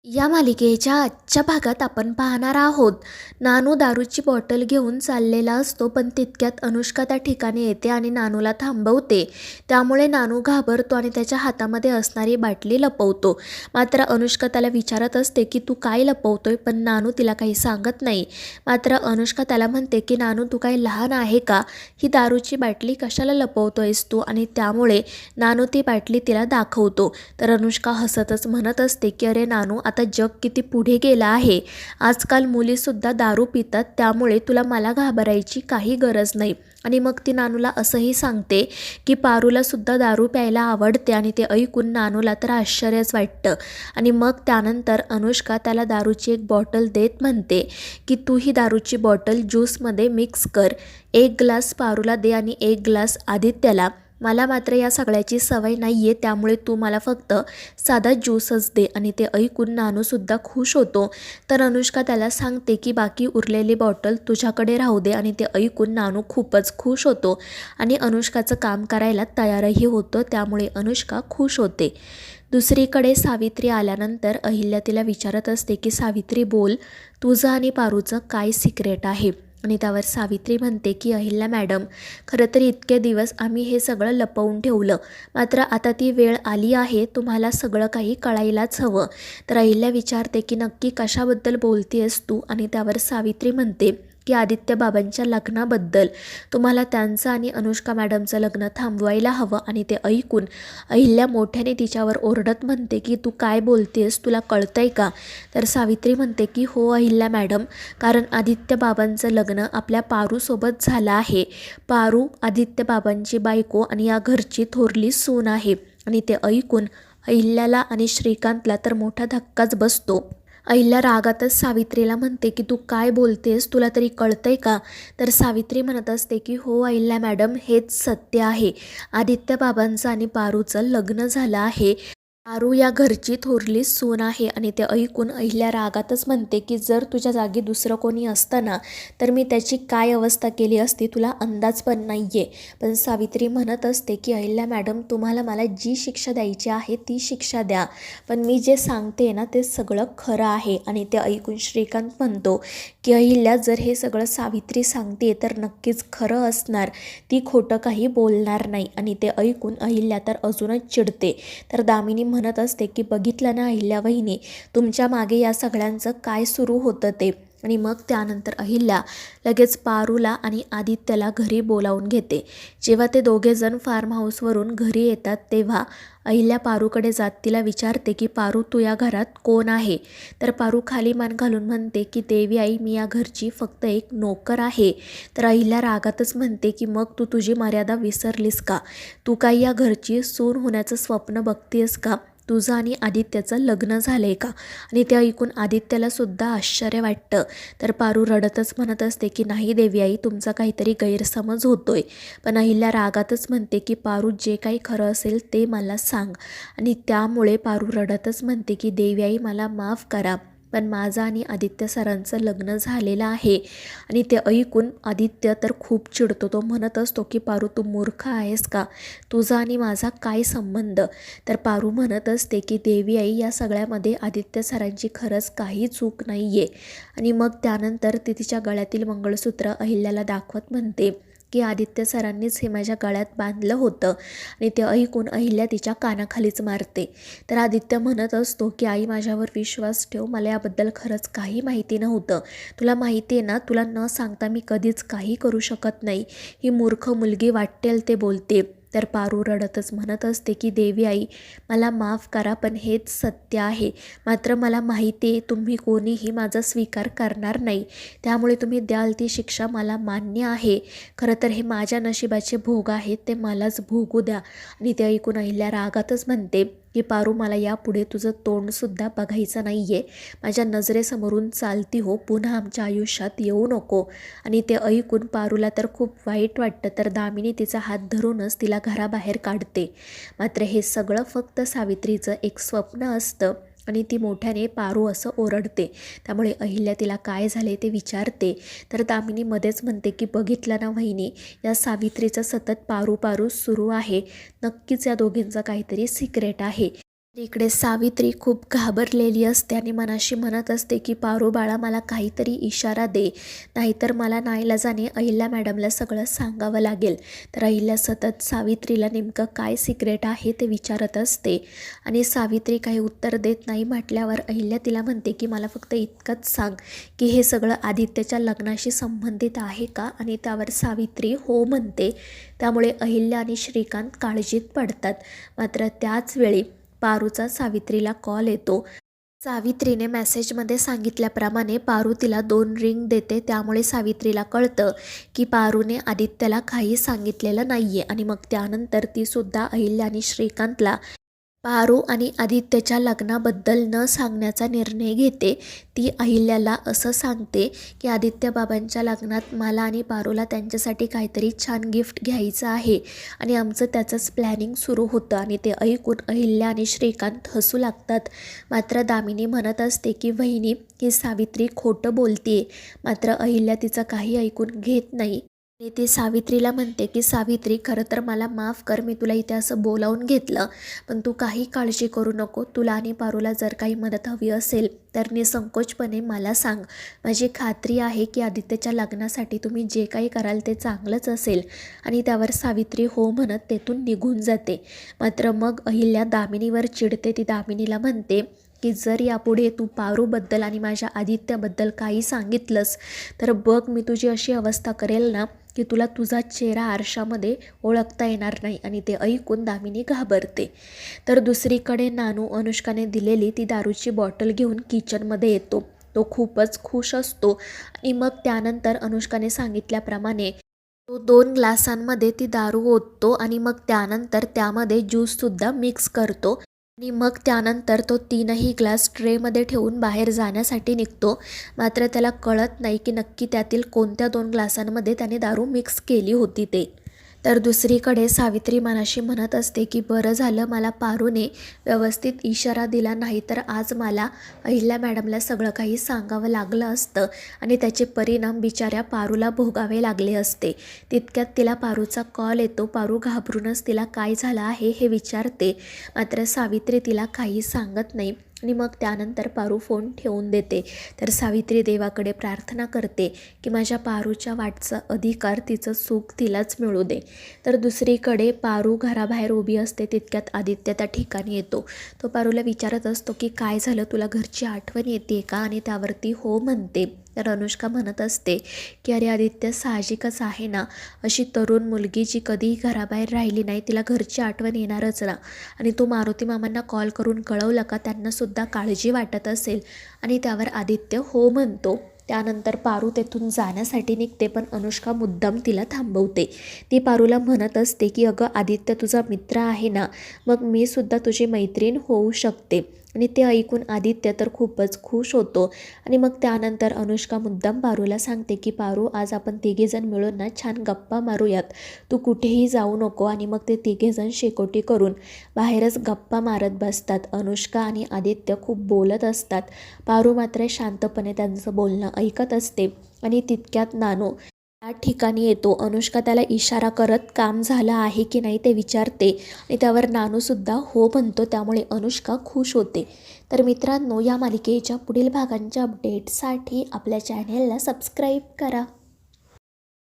या मालिकेच्या आजच्या भागात आपण पाहणार आहोत. नानू दारूची बॉटल घेऊन चाललेला असतो, पण तितक्यात अनुष्का त्या ठिकाणी येते आणि नानूला थांबवते. त्यामुळे नानू घाबरतो आणि त्याच्या हातामध्ये असणारी बाटली लपवतो. मात्र अनुष्का त्याला विचारत असते की तू काय लपवतोय, पण नानू तिला काही सांगत नाही. मात्र अनुष्का त्याला म्हणते की नानू तू काय लहान आहे का, ही दारूची बाटली कशाला लपवतोयस तू. आणि त्यामुळे नानू ती बाटली तिला दाखवतो. तर अनुष्का हसतच म्हणत असते की अरे नानू, आता जग किती पुढे गेलं आहे. आजकाल मुलीसुद्धा दारू पितात, त्यामुळे तुला मला घाबरायची काही गरज नाही. आणि मग ती नानूला असंही सांगते की पारूलासुद्धा दारू प्यायला आवडते. आणि ते ऐकून नानूला तर आश्चर्यच वाटतं. आणि मग त्यानंतर अनुष्का त्याला दारूची एक बॉटल देत म्हणते की तू ही दारूची बॉटल ज्यूसमध्ये मिक्स कर. एक ग्लास पारूला दे आणि एक ग्लास आदित्यला. मला मात्र या सगळ्याची सवय नाही आहे, त्यामुळे तू मला फक्त साधा ज्यूसच दे. आणि ते ऐकून नानूसुद्धा खुश होतो. तर अनुष्का त्याला सांगते की बाकी उरलेली बॉटल तुझ्याकडे राहू दे. आणि ते ऐकून नानू खूपच खुश होतो आणि अनुष्काचं काम करायला तयारही होतं. त्यामुळे अनुष्का खुश होते. दुसरीकडे सावित्री आल्यानंतर अहिल्या तिला विचारत असते की सावित्री बोल, तुझं आणि पारूचं काय सिक्रेट आहे. आणि त्यावर सावित्री म्हणते की अहिल्या मॅडम, खरं तर इतके दिवस आम्ही हे सगळं लपवून ठेवलं, मात्र आता ती वेळ आली आहे, तुम्हाला सगळं काही कळायलाच हवं. तर अहिल्या विचारते की नक्की कशाबद्दल बोलतेस तू. आणि त्यावर सावित्री म्हणते की आदित्य बाबांच्या लग्नाबद्दल. तुम्हाला त्यांचं आणि अनुष्का मॅडमचं लग्न थांबवायला हवं. आणि ते ऐकून अहिल्या मोठ्याने तिच्यावर ओरडत म्हणते की तू काय बोलतेस, तुला कळतंय का. तर सावित्री म्हणते की हो अहिल्या मॅडम, कारण आदित्य बाबांचं लग्न आपल्या पारूसोबत झालं आहे. पारू आदित्य बाबांची बायको आणि या घरची थोरली सून आहे. आणि ते ऐकून अहिल्याला आणि श्रीकांतला तर मोठा धक्काच बसतो. अहिल्या रागातच सावित्रीला म्हणते की तू काय बोलतेस, तुला तरी कळतंय का. तर सावित्री म्हणत असते की हो अहिल्या मॅडम, हेच सत्य आहे. आदित्य बाबांचं आणि पारूचं लग्न झालं आहे. पारू या घरची थोरली सून आहे. आणि ते ऐकून अहिल्या रागातच म्हणते की जर तुझ्या जागी दुसरं कोणी असतं ना, तर मी त्याची काय अवस्था केली असती तुला अंदाज पण नाही आहे. पण सावित्री म्हणत असते की अहिल्या मॅडम, तुम्हाला मला जी शिक्षा द्यायची आहे ती शिक्षा द्या, पण मी जे सांगते ना ते सगळं खरं आहे. आणि ते ऐकून श्रीकांत म्हणतो की अहिल्या, जर हे सगळं सावित्री सांगते तर नक्कीच खरं असणार, ती खोटं काही बोलणार नाही. आणि ते ऐकून अहिल्या तर अजूनच चिडते. तर दामिनी म्हणत असते की बघितलं ना अहिल्या वहिनी, तुमच्या मागे या सगळ्यांचं काय सुरू होतं ते. आणि मग त्यानंतर अहिल्या लगेच पारूला आणि आदित्यला घरी बोलावून घेते. जेव्हा ते दोघेजण फार्म हाऊसवरून घरी येतात तेव्हा अहिल्या पारूकडे जात तिला विचारते की पारू, तू या घरात कोण आहे. तर पारू खाली मान घालून म्हणते की देवी आई, मी या घरची फक्त एक नोकर आहे. तर अहिल्या रागातच म्हणते की मग तू तुझी मर्यादा विसरलीस का. तू काही या घरची सून होण्याचं स्वप्न बघतेस का. तुझं आणि आदित्यचं लग्न झालं आहे का. आणि ते ऐकून आदित्यला सुद्धा आश्चर्य वाटतं. तर पारू रडतच म्हणत असते की नाही देवी आई, तुमचा काहीतरी गैरसमज होतोय. पण अहिल्या रागातच म्हणते की पारू, जे काही खरं असेल ते मला सांग. आणि त्यामुळे पारू रडतच म्हणते की देवी आई, मला माफ करा, पण माझं आणि आदित्य सरांचं लग्न झालेलं आहे. आणि ते ऐकून आदित्य तर खूप चिडतो. तो म्हणत असतो की पारू, तू मूर्ख आहेस का, तुझा आणि माझा काय संबंध. तर पारू म्हणत असते की देवी आई, या सगळ्यामध्ये आदित्य सरांची खरंच काही चूक नाही आहे. आणि मग त्यानंतर ती तिच्या गळ्यातील मंगळसूत्र अहिल्याला दाखवत म्हणते की आदित्य सरांनीच हे माझ्या गळ्यात बांधलं होतं. आणि ते ऐकून अहिल्या तिच्या कानाखालीच मारते. तर आदित्य म्हणत असतो की आई, माझ्यावर विश्वास ठेव, मला याबद्दल खरंच काही माहिती नव्हतं. तुला माहिती आहे ना, तुला न सांगता मी कधीच काही करू शकत नाही. ही मूर्ख मुलगी वाटेल ते बोलते. तर पारू रडतच म्हणत असते की देवी आई, मला माफ करा, पण हेच सत्य आहे. मात्र मला माहिती आहे तुम्ही कोणीही माझा स्वीकार करणार नाही, त्यामुळे तुम्ही द्याल ती शिक्षा मला मान्य आहे. खरं तर हे माझ्या नशिबाचे भोग आहेत, ते मलाच भोगू द्या. आणि ते ऐकून अहिल्या रागातच म्हणते की पारू, मला यापुढे तुझं तोंडसुद्धा बघायचं नाही आहे. माझ्या नजरेसमोरून चालती हो, पुन्हा आमच्या आयुष्यात येऊ नको. आणि ते ऐकून पारूला तर खूप वाईट वाटतं. तर दामिनी तिचा हात धरूनच तिला घराबाहेर काढते. मात्र हे सगळं फक्त सावित्रीचं एक स्वप्न असतं. आणि ती मोठ्याने पारू असं ओरडते. त्यामुळे अहिल्या तिला काय झाले ते विचारते. तर दामिनी मध्येच म्हणते की बघितलं ना वहिनी, या सावित्रीचं सतत पारू पारू सुरू आहे. नक्कीच या दोघींचं काहीतरी सिक्रेट आहे. इकडे सावित्री खूप घाबरलेली असते आणि मनाशी म्हणत असते की पारू बाळा मला काहीतरी इशारा दे, नाहीतर मला नाईलाजाने अहिल्या मॅडमला सगळं सांगावं लागेल. तर अहिल्या सतत सावित्रीला नेमकं काय सिक्रेट आहे ते विचारत असते आणि सावित्री काही उत्तर देत नाही म्हटल्यावर अहिल्या तिला म्हणते की मला फक्त इतकंच सांग की हे सगळं आदित्यच्या लग्नाशी संबंधित आहे का? आणि त्यावर सावित्री हो म्हणते. त्यामुळे अहिल्या आणि श्रीकांत काळजीत पडतात. मात्र त्याच वेळी पारूचा सावित्रीला कॉल येतो. सावित्रीने मेसेजमध्ये सांगितल्याप्रमाणे पारू तिला 2 रिंग देते. त्यामुळे सावित्रीला कळतं की पारूने आदित्यला काही सांगितलेलं नाही आहे आणि मग त्यानंतर ती सुद्धा अहिल्या आणि श्रीकांतला पारू आणि आदित्यच्या लग्नाबद्दल न सांगण्याचा निर्णय घेते. ती अहिल्याला असं सांगते की आदित्य बाबांच्या लग्नात मला आणि पारूला त्यांच्यासाठी काहीतरी छान गिफ्ट घ्यायचं आहे आणि आमचं त्याचंच प्लॅनिंग सुरू होतं. आणि ते ऐकून अहिल्या आणि श्रीकांत हसू लागतात. मात्र दामिनी म्हणत असते की वहिनी ही सावित्री खोटं बोलतीये. मात्र अहिल्या तिचं काही ऐकून घेत नाही आणि ती सावित्रीला म्हणते की सावित्री खरं तर मला माफ कर, मी तुला इथे असं बोलावून घेतलं, पण तू काही काळजी करू नको. तुला आणि पारूला जर काही मदत हवी असेल तर निसंकोचपणे मला सांग. माझी खात्री आहे की आदित्यच्या लग्नासाठी तुम्ही जे काही कराल ते चांगलंच असेल. आणि त्यावर सावित्री हो म्हणत तेथून निघून जाते. मात्र मग अहिल्या दामिनीवर चिडते. ती दामिनीला म्हणते की जर यापुढे तू पारूबद्दल आणि माझ्या आदित्याबद्दल काही सांगितलंस तर बघ मी तुझी अशी अवस्था करेल ना की तुला तुझा चेहरा आरशामध्ये ओळखता येणार नाही. आणि ते ऐकून दामिनी घाबरते. तर दुसरीकडे नानू अनुष्काने दिलेली ती दारूची बॉटल घेऊन किचनमध्ये येतो. तो खूपच खुश असतो आणि मग त्यानंतर अनुष्काने सांगितल्याप्रमाणे तो 2 ग्लासांमध्ये ती दारू ओततो आणि मग त्यानंतर त्यामध्ये ज्यूससुद्धा मिक्स करतो आणि मग त्यानंतर तो 3ही ग्लास ट्रेमध्ये ठेवून बाहेर जाण्यासाठी निघतो. मात्र त्याला कळत नाही की नक्की त्यातील कोणत्या 2 ग्लासांमध्ये त्याने दारू मिक्स केली होती ते. तर दुसरीकडे सावित्री मनाशी म्हणत असते की बरं झालं मला पारूने व्यवस्थित इशारा दिला, नाही तर आज मला अहिल्या मॅडमला सगळं काही सांगावं लागलं असतं आणि त्याचे परिणाम बिचाऱ्या पारूला भोगावे लागले असते. तितक्यात तिला पारूचा कॉल येतो. पारू घाबरूनच तिला काय झालं आहे हे विचारते. मात्र सावित्री तिला काही सांगत नाही आणि मग त्यानंतर पारू फोन ठेवून देते. तर सावित्री देवाकडे प्रार्थना करते की माझ्या पारूच्या वाटचा अधिकार, तिचं सुख तिलाच मिळू दे. तर दुसरीकडे पारू घराबाहेर उभी असते. तितक्यात आदित्य त्या ठिकाणी येतो. तो पारूला विचारत असतो की काय झालं, तुला घरची आठवण येते का? आणि त्यावरती हो म्हणते. तर अनुष्का म्हणत असते की अरे आदित्य, साहजिकच आहे ना, अशी तरुण मुलगी जी कधीही घराबाहेर राहिली नाही तिला घरची आठवण येणारच ना. आणि तू मारुती मामांना कॉल करून कळवलं का? त्यांनासुद्धा काळजी वाटत असेल. आणि त्यावर आदित्य हो म्हणतो. त्यानंतर पारू तेथून जाण्यासाठी निघते, पण अनुष्का मुद्दाम तिला थांबवते. ती पारूला म्हणत असते की अगं आदित्य तुझा मित्र आहे ना, मग मी सुद्धा तुझी मैत्रीण होऊ शकते. आणि ते ऐकून आदित्य तर खूपच खुश होतो. आणि मग त्यानंतर अनुष्का मुद्दाम पारूला सांगते की पारू आज आपण तिघेजण मिळून ना छान गप्पा मारूयात, तू कुठेही जाऊ नको. आणि मग ते तिघेजण शेकोटी करून बाहेरच गप्पा मारत बसतात. अनुष्का आणि आदित्य खूप बोलत असतात. पारू मात्र शांतपणे त्यांचं बोलणं ऐकत असते. आणि तितक्यात नानू त्या ठिकाणी येतो. अनुष्का त्याला इशारा करत काम झालं आहे की नाही ते विचारते आणि त्यावर नानूसुद्धा हो म्हणतो. त्यामुळे अनुष्का खुश होते. तर मित्रांनो, या मालिकेच्या पुढील भागांच्या अपडेटसाठी आपल्या चॅनेलला सबस्क्राईब करा.